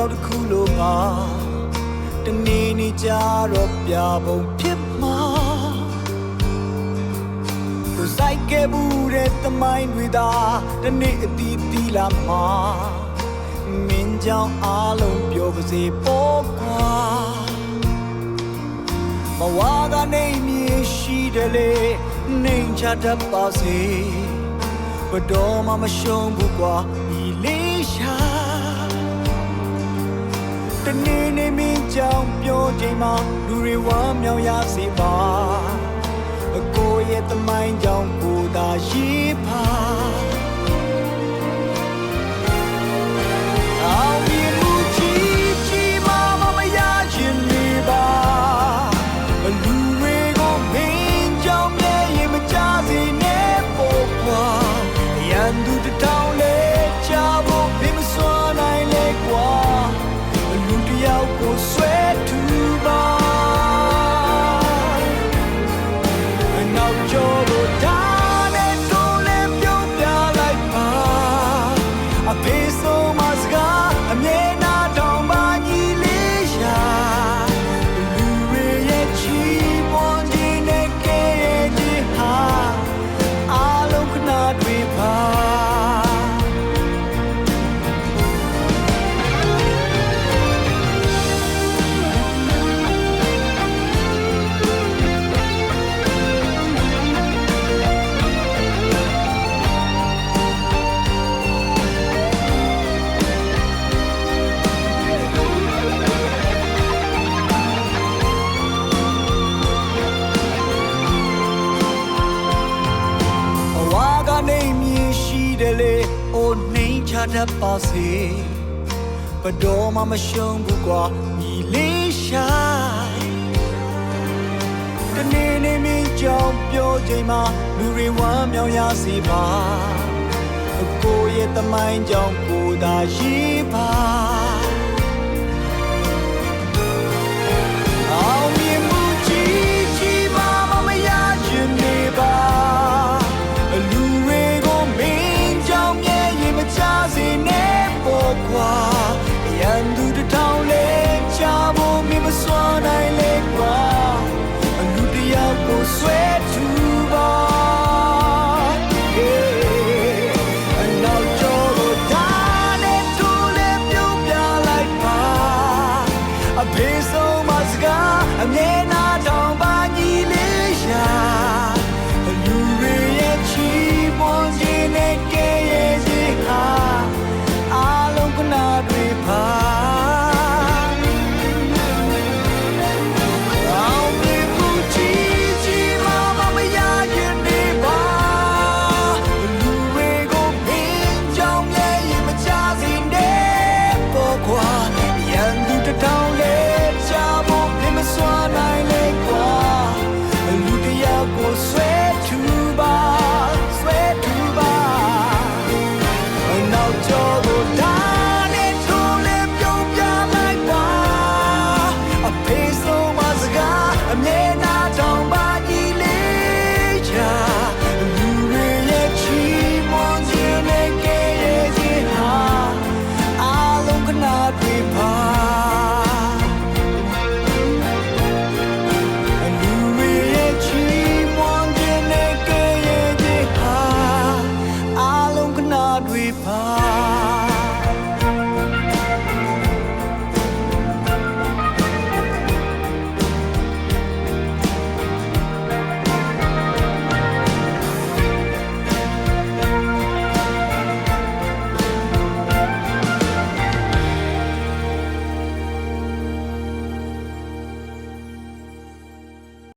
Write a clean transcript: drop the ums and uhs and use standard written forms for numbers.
ကြောက်တစ်ခုလိုပါတနေ့နေ့ကြတော့ပြပုံဖြစ်မှာသူစိုက်ခဲ့ဘူးတဲ့သမိုင်းတွေသာတနေ့အတီးတီးလာမှာမင်းကြောင့်အားလုံးပြောပါစေပေါ့ကွာမဝါကနေမြင်ရှိတယ်လေနှိမ်ချတတ်ပါစေဘတော်မှမရှုံးဘူးကွာဒီလေးရှာတနေ့နေ့မင်းကြောင့်ပြောချိန်မှာလူတွေဝမ်းမြောက်ရစေပါအကိုရဲ့သမိုင်းကြောင့်ကိုသာရေးပါအောင်ဒီလူကြီးကြီးမမရခြင်းနေပါလူတွေကိုမင်းကြောင့်ရဲ့ရင်မကြစေနဲ့ပေါ့ကွာရန်သူတောင်းလေချဖို့ဘယ်မစွမ်းနိုင်လေကွာလူတယောက်ကိုဆွဲထူပါနောက်ကျော်ကိုဒါနဲ့တိုးလဲပြုံးပြလိုက်ပါအဖေဆုံးမစကားအမြဲနာတောင်ပါညီလေးရှာလူတွေရဲ့ချီးမွမ်းခြင်းနဲ့ကဲရဲ့ခြင်းဟာအားလုံးခဏတွေပါအိုနှိမ်ချတတ်ပါစေဘတော်မှမရှုံးဘူးကွာညီလေးရှာတနေ့နေ့မင်းကြောင့်ပြောချိန်မှာလူတွေဝမ်းမြောက်ရစေပါအကိုရဲ့သမိုင်းကြောင့်ကိုသာရေးပါ